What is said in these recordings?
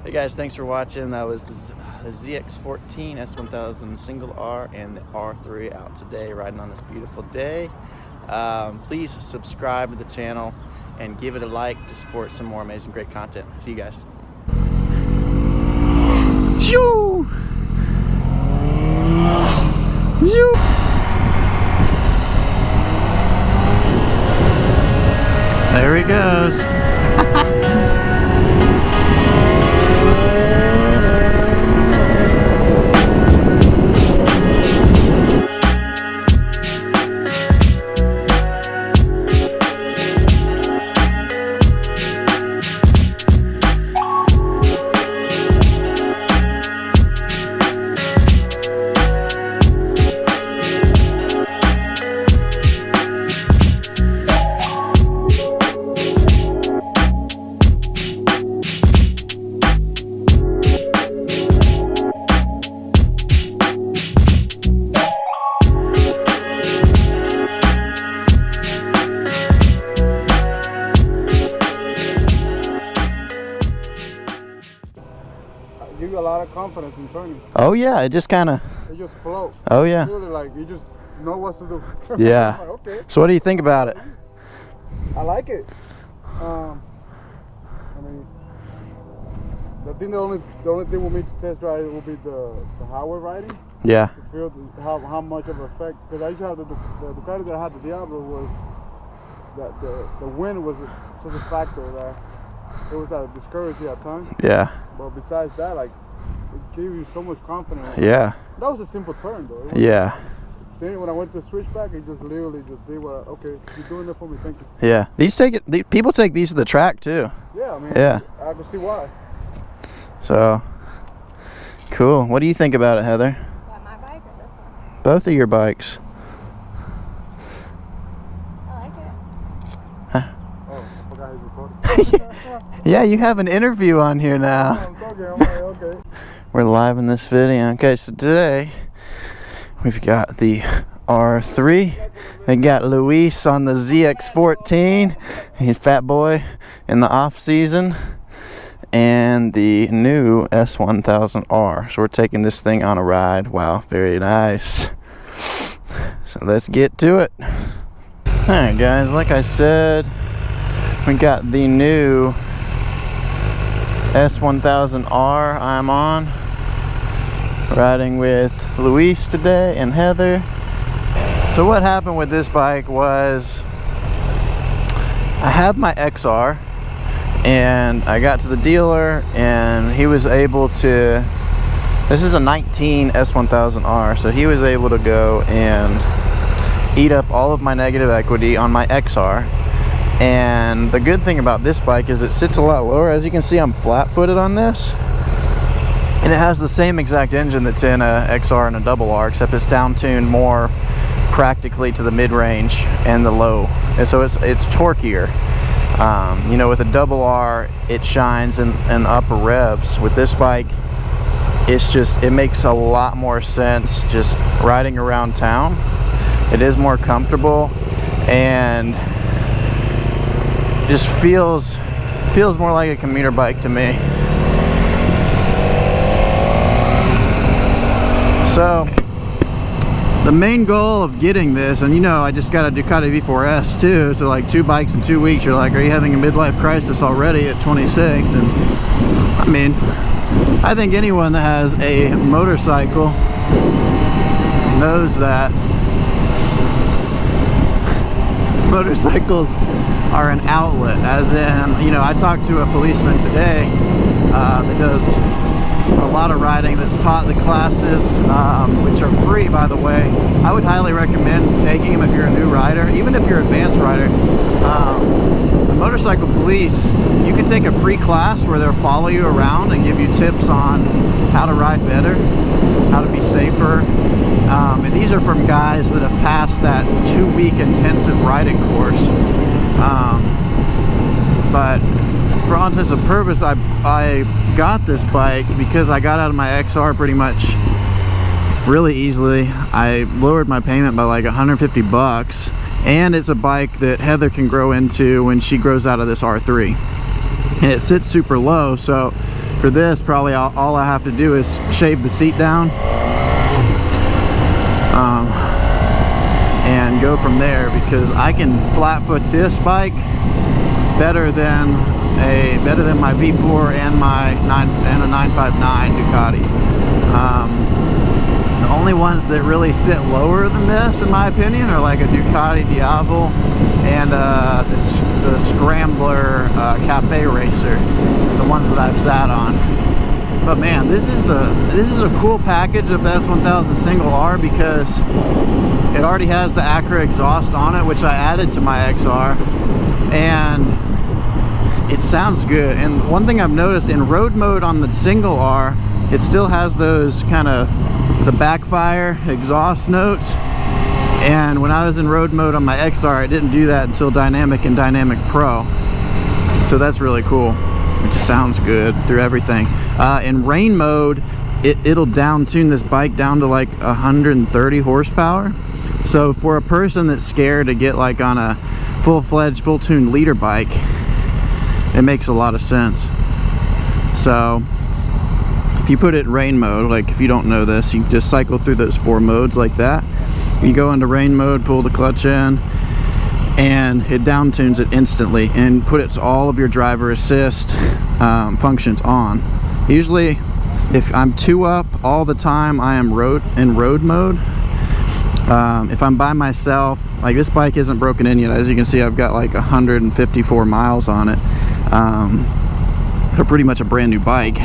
Hey guys, thanks for watching. That was the ZX14 S1000 single R and the R3 out today, riding on this beautiful day. Please subscribe to the channel and give it a like to support some more amazing, great content. See you guys. Shoo! Shoo! There he goes. Give you a lot of confidence in turning. Oh yeah, it just kind of... It just floats. Oh yeah. Really, like, you just know what to do. Yeah. Like, okay. So what do you think about it? I like it. I mean, the only thing we need to test drive will be the highway riding. Yeah. To feel how much of an effect. Because I used to have the Ducati that I had, the Diablo, was that the wind was such a factor that it was discouraging at times. Yeah. But besides that, like, it gave you so much confidence. Yeah. That was a simple turn, though. Yeah. Then when I went to switchback, it just literally just did what. Okay, you're doing it for me. Thank you. Yeah. People take these to the track too. Yeah, I mean. Yeah. I can see why. So cool. What do you think about it, Heather? What, my bike or this one? Both of your bikes. I like it. Huh? Oh, I forgot he's recording. Yeah, you have an interview on here now. I'm talking. I'm like, okay. We're live in this video. Okay, so today we've got the R3. They got Luis on the ZX14. He's fat boy in the off season. And the new S1000R. So we're taking this thing on a ride. Wow, very nice. So let's get to it. Alright guys, like I said, we got the new S1000R I'm on. Riding with Luis today and Heather. So what happened with this bike was I have my XR and I got to the dealer and he was able to, this is a 19 S1000R, so he was able to go and eat up all of my negative equity on my XR. And the good thing about this bike is it sits a lot lower. As you can see, I'm flat-footed on this. And it has the same exact engine that's in a XR and a double R, except it's down-tuned more practically to the mid-range and the low. And so it's torquier. You know, with a double R, it shines in upper revs. With this bike, it makes a lot more sense just riding around town. It is more comfortable and just feels more like a commuter bike to me. So the main goal of getting this, and you know, I just got a Ducati V4S too, so like 2 bikes in 2 weeks, you're like, are you having a midlife crisis already at 26? And I mean, I think anyone that has a motorcycle knows that motorcycles are an outlet. As in, you know, I talked to a policeman today that does a lot of riding, that's taught the classes, which are free, by the way. I would highly recommend taking them if you're a new rider, even if you're an advanced rider. The motorcycle police, you can take a free class where they'll follow you around and give you tips on how to ride better, how to be safer. And these are from guys that have passed that 2-week intensive riding course. But for all intents and purposes, I got this bike because I got out of my XR pretty much really easily. I lowered my payment by like 150 bucks, and it's a bike that Heather can grow into when she grows out of this R3. And it sits super low, so For this, probably all I have to do is shave the seat down and go from there, because I can flat foot this bike better than my V4 and my 959 Ducati. The only ones that really sit lower than this, in my opinion, are like a Ducati Diavel and the Scrambler Cafe Racer, the ones that I've sat on. But man, this is a cool package of the S1000 single R, because it already has the Acura exhaust on it, which I added to my XR, and it sounds good. And one thing I've noticed in road mode on the single R, it still has those kind of the backfire exhaust notes, and when I was in road mode on my XR, I didn't do that until Dynamic and Dynamic Pro. So that's really cool. It just sounds good through everything. In rain mode, it'll down tune this bike down to like 130 horsepower. So for a person that's scared to get like on a full-fledged, full-tuned leader bike, it makes a lot of sense. So if you put it in rain mode, like if you don't know this, you can just cycle through those 4 modes like that. You go into rain mode, pull the clutch in, and it down tunes it instantly and puts all of your driver assist functions on. Usually if I'm 2 up all the time, I am in road mode. If I'm by myself, like this bike isn't broken in yet, as you can see, I've got like 154 miles on it. They're pretty much a brand new bike.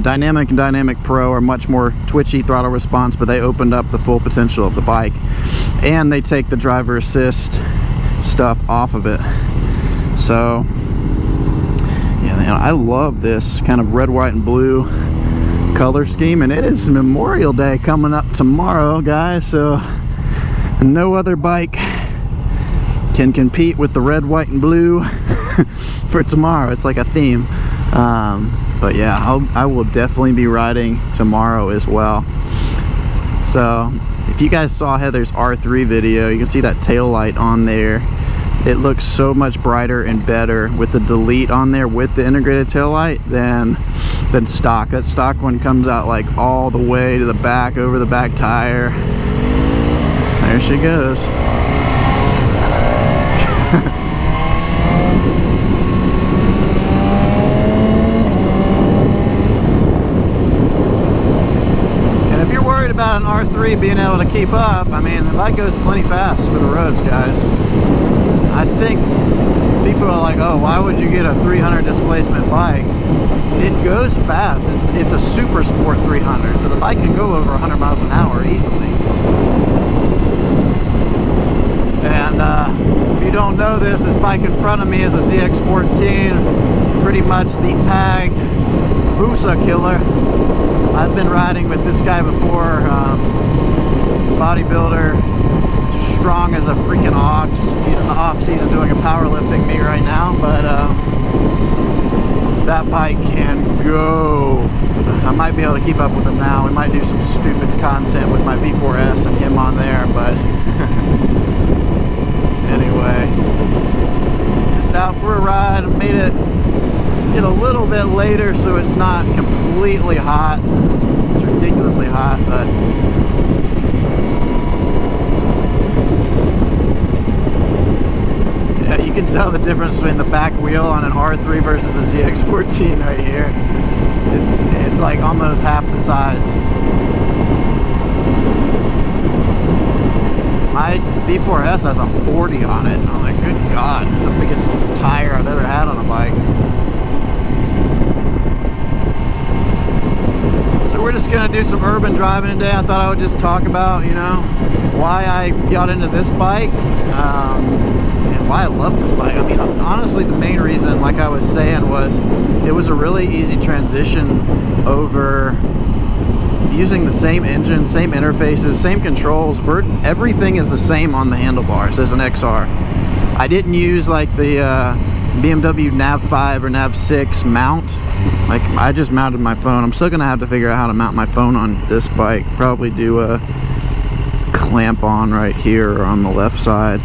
Dynamic and Dynamic Pro are much more twitchy throttle response, but they opened up the full potential of the bike, and they take the driver assist stuff off of it. So yeah, man, I love this kind of red, white, and blue color scheme, and it is Memorial Day coming up tomorrow, guys, so no other bike can compete with the red, white, and blue for tomorrow. It's like a theme. But yeah, I will definitely be riding tomorrow as well. So if you guys saw Heather's R3 video, you can see that tail light on there. It looks so much brighter and better with the delete on there with the integrated tail light than stock. That stock one comes out like all the way to the back, over the back tire. There she goes. About an R3 being able to keep up, I mean, the bike goes plenty fast for the roads, guys. I think people are like, oh, why would you get a 300 displacement bike? It goes fast. It's a super sport 300, so the bike can go over 100 miles an hour easily. And if you don't know this bike in front of me is a ZX14, pretty much the tagged Busa killer. I've been riding with this guy before, bodybuilder, strong as a freaking ox. He's in the off season doing a powerlifting meet right now, but that bike can go. I might be able to keep up with him now. We might do some stupid content with my V4S and him on there, but anyway, just out for a ride. Made it get a little bit later so it's not completely hot. It's ridiculously hot, but yeah, you can tell the difference between the back wheel on an R3 versus a ZX14 right here. It's like almost half the size. My V4S has a 40 on it. I'm like, good God, it's the biggest tire I've ever had on a bike. We're just gonna do some urban driving today. I thought I would just talk about, you know, why I got into this bike and why I love this bike. I mean, honestly, the main reason, like I was saying, was it was a really easy transition over using the same engine, same interfaces, same controls. Everything is the same on the handlebars as an XR. I didn't use like the BMW Nav5 or Nav6 mount. Like, I just mounted my phone. I'm still gonna have to figure out how to mount my phone on this bike. Probably do a clamp on right here or on the left side.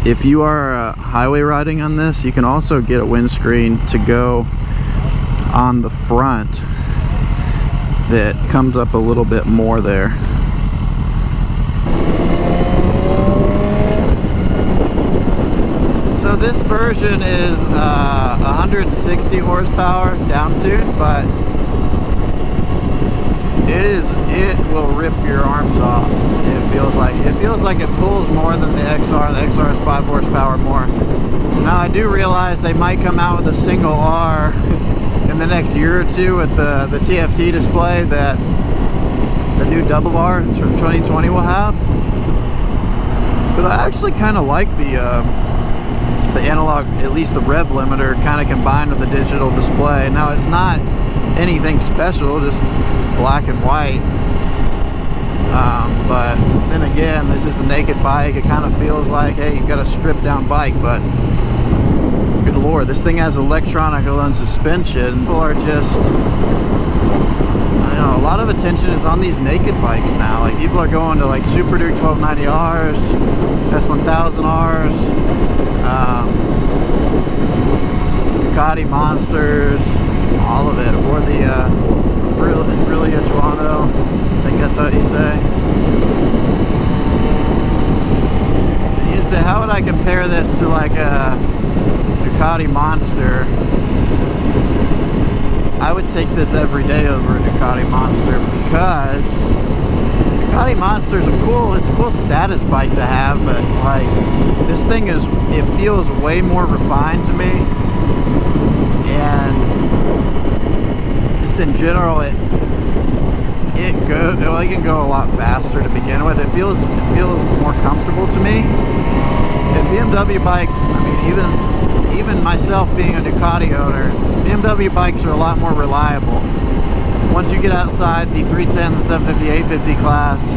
if you are highway riding on this, you can also get a windscreen to go on the front that comes up a little bit more there. So this version is 160 horsepower down tuned, but it will rip your arms off. It feels like it pulls more than the XR. The XR is 5 horsepower more. Now I do realize they might come out with a single R in the next year or two with the TFT display that the new double R from 2020 will have. But I actually kind of like the analog, at least the rev limiter, kind of combined with the digital display. Now it's not anything special, just black and white. But then again, this is a naked bike. It kind of feels like, hey, you've got a stripped down bike, but good lord, this thing has electronic and suspension. People are just, a lot of attention is on these naked bikes now. Like, people are going to like Super Duke 1290Rs, S1000Rs, Ducati Monsters, all of it, or the Brilia Juano, I think that's how you say. And you'd say, how would I compare this to like a Ducati Monster? I would take this every day over a Ducati Monster, because Ducati Monster is it's a cool status bike to have, but like, this thing it feels way more refined to me, and just in general, it can go a lot faster to begin with. It feels more comfortable to me. And BMW bikes, I mean, even myself being a Ducati owner, BMW bikes are a lot more reliable. Once you get outside the 310, the 750, 850 class,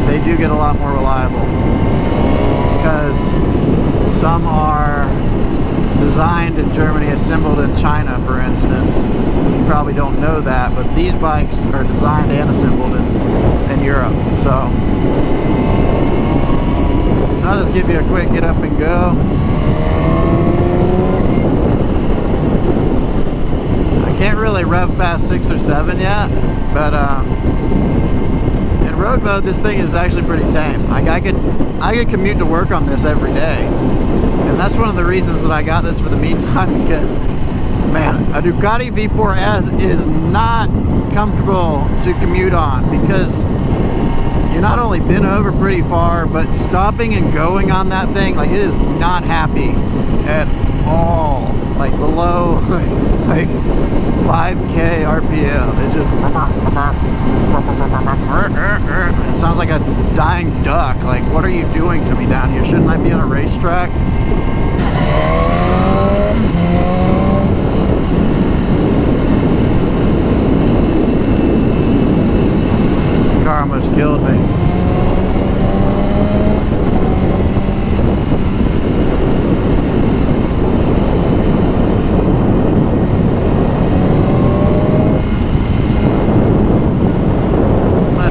they do get a lot more reliable, because some are designed in Germany, assembled in China, for instance. You probably don't know that, but these bikes are designed and assembled in Europe. So I'll just give you a quick get up and go. I can't really rev past 6 or 7 yet, but in road mode, this thing is actually pretty tame. Like, I could commute to work on this every day, and that's one of the reasons that I got this for the meantime, because, man, a Ducati V4S is not comfortable to commute on, because you're not only bent over pretty far, but stopping and going on that thing, like, it is not happy at all. Like, below like 5K RPM, it just, it sounds like a dying duck. Like, what are you doing to me down here? Shouldn't I be on a racetrack? The car almost killed me.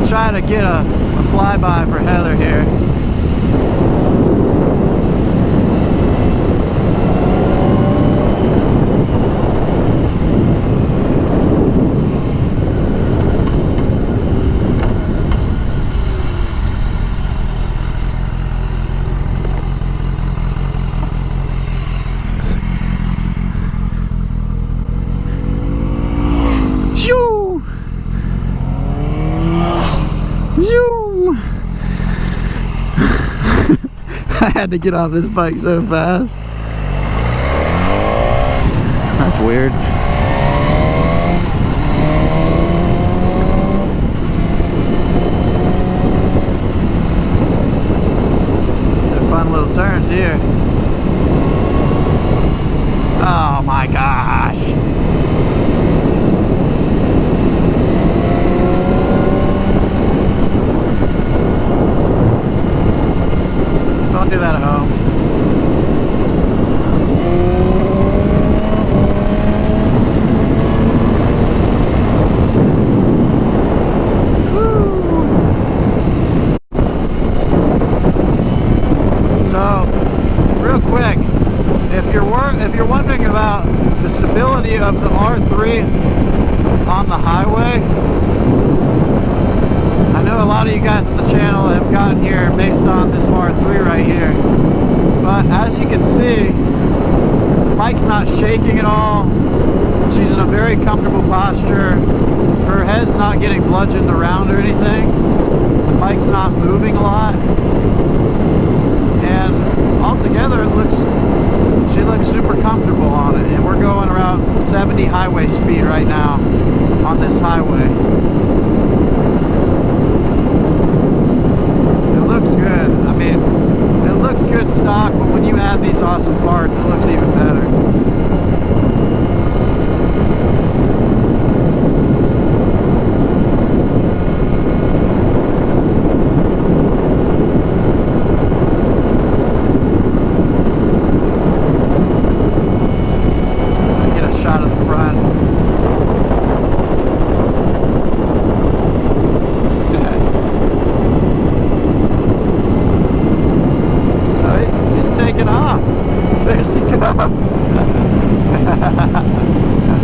Trying to get a flyby for Heather here. Zoom! I had to get off this bike so fast. That's weird. They're fun little turns here. Oh my gosh. Don't do that at home. Woo. So quality of the R3 on the highway. I know a lot of you guys on the channel have gotten here based on this R3 right here. But as you can see, the bike's not shaking at all. She's in a very comfortable posture. Her head's not getting bludgeoned around or anything. The bike's not moving a lot. And altogether, she looks super comfortable on it. And we're going around 70 highway speed right now on this highway. It looks good. I mean, it looks good stock, but when you add these awesome parts, it looks even better.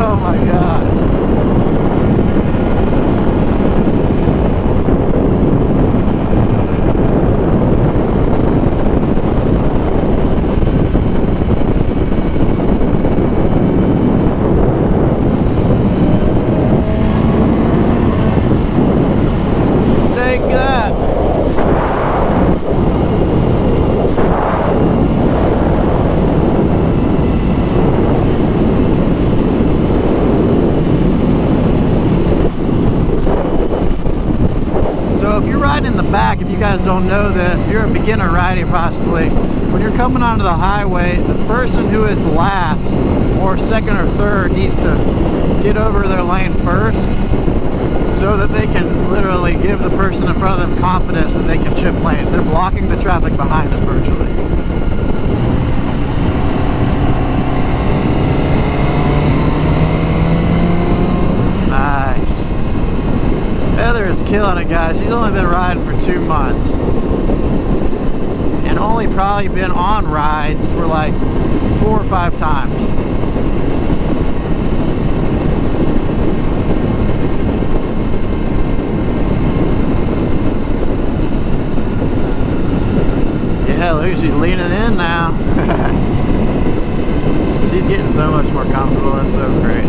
Oh my gosh. Take that. In the back, if you guys don't know this, if you're a beginner riding possibly, when you're coming onto the highway, the person who is last or second or third needs to get over their lane first so that they can literally give the person in front of them confidence that they can shift lanes. They're blocking the traffic behind them virtually. Nice. Heather is killing it, guys. She's only been riding for 2 months. And only probably been on rides for like 4 or 5 times. Yeah, look, she's leaning in now. She's getting so much more comfortable. That's so great.